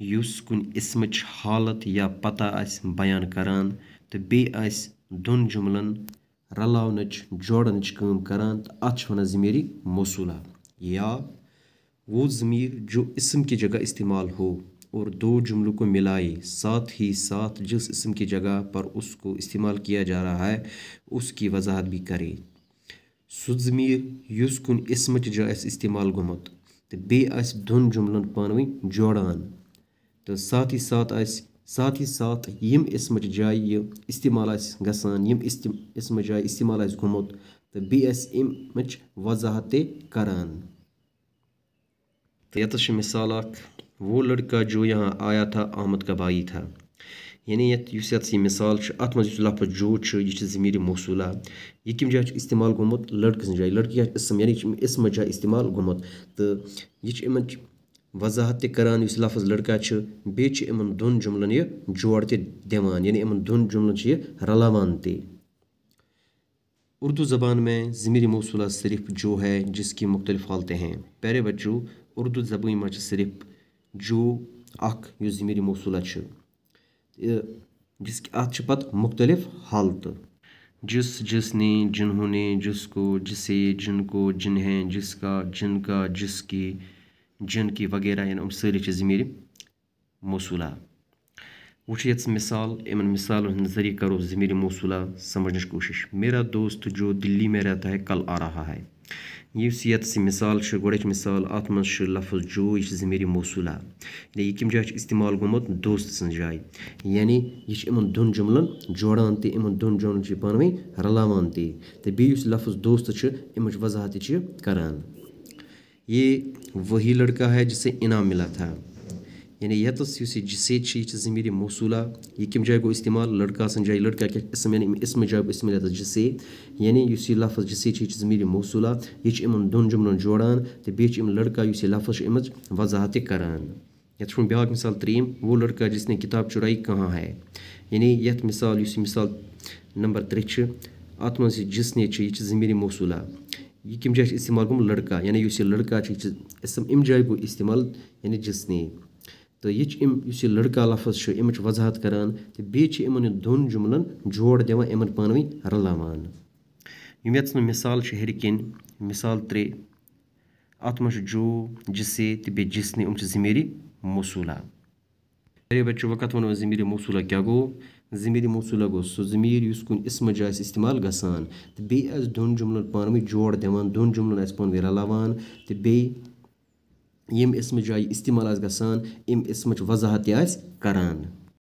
یُس کُنہِ اِسمٕچ حالت یا پتہ آسہِ بیان کران تہٕ بیٚیہِ آسہِ دۄن جملن رلاونٕچ جوڑنٕچ کٲم کران تہٕ اتھ چھِ ونان ضمیٖرِ موصوٗلہ یا وہ ضمیر جو اسم کی جگہ استعمال ہو اور دو جملوں کو ملائے ساتھ ہی ساتھ جس اسم کی جگہ پر اس کو استعمال کیا جا رہا ہے اس کی وضاحت بھی کرے سُہ ضمیر یُس کُنہِ اِسمٕچ جایہِ آسہِ استعمال گوٚمُت تہٕ بیٚیہِ آسہِ دۄن جملن پانہٕ ؤنۍ جوڑان تو ساتھ ہی ساتھ یم اسمچ جائے یہ استعمال آسہِ گژھان یم اسم جائے استعمال آسہِ گوٚمُت تہٕ بیٚیہِ آسہِ امِچ وضاحت تہِ کران تو یتس چھِ مثال اکھ وہ لڑکا جو یہاں آیا تھا احمد کا بھائی تھا یعنی یُس یتس یہ مثال چھُ اتھ منٛز یُس لفظ جو چھُ یہِ چھُ ضمیٖرِ موصوٗلہ یہِ کمہِ جایہِ چھُ استعمال گوٚمُت لڑکہٕ سٕنٛزِ جایہِ لڑکی اسم یعنی چھُ اسمٕچ جایہِ استعمال گوٚمُت تہٕ یہِ چھُ امِچ وضاحت تہِ کران یُس لفظ لڑکا چھُ بیٚیہِ چھُ یِمن دۄن جملن یہِ جوڑ تہِ دِوان یعنی یِمن دۄن جملن چھُ یہِ رلاوان تہِ اردو زبان میں ضمیٖرِ موصوٗلہ صرف جو ہے جس کی مختلف حالتیں ہیں پیارے بچوں اردو زبان منٛز چھِ صرف جو اکھ یُس ضمیٖرِ موصوٗلہ چھُ اتھ چھِ پتہٕ مختلف حالتہٕ جس نے جنہوں نے جس کو جسے جن کو جنہیں جس کا جس کی جن کی وغیرہ یعنی یِم سٲری چھِ ضمیٖرِ موصوٗلہ وٕچھ ییٚتس مثال یِمن مثالن ہٕنٛدۍ ذریعہ کرو ضمیٖرِ موصوٗلہ سمجھنٕچ کوٗشش میرا دوست جو دلی میں رہتا ہے کل آ رہا ہے یُس ییٚتس یہِ مثال چھِ گۄڈٕچ مثال اتھ منٛز چھُ لفظ جو یہِ چھِ ضمیٖرِ موصوٗلہ یہِ کمہِ جایہِ چھُ استعمال گوٚمُت دوست سٕنٛزِ جایہِ یعنی یہِ چھِ یِمن دۄن جملن جوڑان تہِ یِمن دۄن جملن چھِ یہِ پانہٕ ؤنۍ رلاوان تہِ تہٕ بیٚیہِ یُس لفظ دوست چھُ اَمِچ وضاحت تہِ چھِ یہِ کران یہ وہی لڑکا ہے جسے انعام ملا تھا یعنی یتس یُس یہِ جسے چھِ یہِ چھِ ضمیٖرِ موصوٗلہ یہِ کمہِ جایہِ گوٚو استعمال لڑکا سٕنٛزِ جایہِ لڑکا کیٛاہ اسم یعنی اسمٕچ جایہِ گوٚو استعمال یتس جسے یعنی یُس یہِ لفظ جسے چھِ یہِ چھِ ضمیٖرِ موصوٗلہ یہِ چھِ یِمن دۄن جملن جوڑان تہٕ بیٚیہِ چھِ یِم لڑکا یُس یہِ لفظ چھُ اَمِچ وضاحت تہِ کران یتھ چھُ بیٛاکھ مثال ترٛیٚیِم وہ لڑکا جس نے کتاب چُرائی کہاں ہے یعنی یتھ مثال یُس یہِ مثال نمبر 3 چھِ اتھ منٛز یہِ جس نے چھِ یہِ چھِ ضمیٖرِ موصوٗلہ یہِ کمہِ جایہِ چھُ استعمال گوٚمُت لڑکا یعنی یُس یہِ لڑکا چھُ یہِ چھُ اسم امہِ جایہِ گوٚو استعمال یعنی جس نے تہٕ یہِ چھُ یُس یہِ لڑکا لفظ چھُ اَمِچ وضاحت کران تہٕ بیٚیہِ چھِ یِمن یہِ دۄن جملن جوڑ دِوان یِمن پانہٕ ؤنۍ رلاوان یِم ییٚتس نہٕ مثال چھِ ہیٚرِ کِنۍ مثال 3 اتھ منٛز چھُ جو جسے تہٕ بیٚیہِ جس نے یِم چھِ ضمیٖرِ موصوٗلہ ارے بچو وقت ونو ضمیٖرِ موصوٗلہ کیٛاہ گوٚو ضمیٖرِ موصوٗلہ گوٚو سُہ ضمیٖر یُس کُنہِ اسمٕچ جایہِ آسہِ استعمال گژھان تہٕ بیٚیہِ آسہِ دۄن جملن پانہٕ ؤنۍ جوڑ دِوان دۄن جملن آسہِ پانہٕ ؤنۍ رلاوان تہٕ بیٚیہِ ییٚمہِ اسمٕچ جایہِ استعمال آسہِ گژھان امہِ اسمٕچ وضاحت تہِ آسہِ کران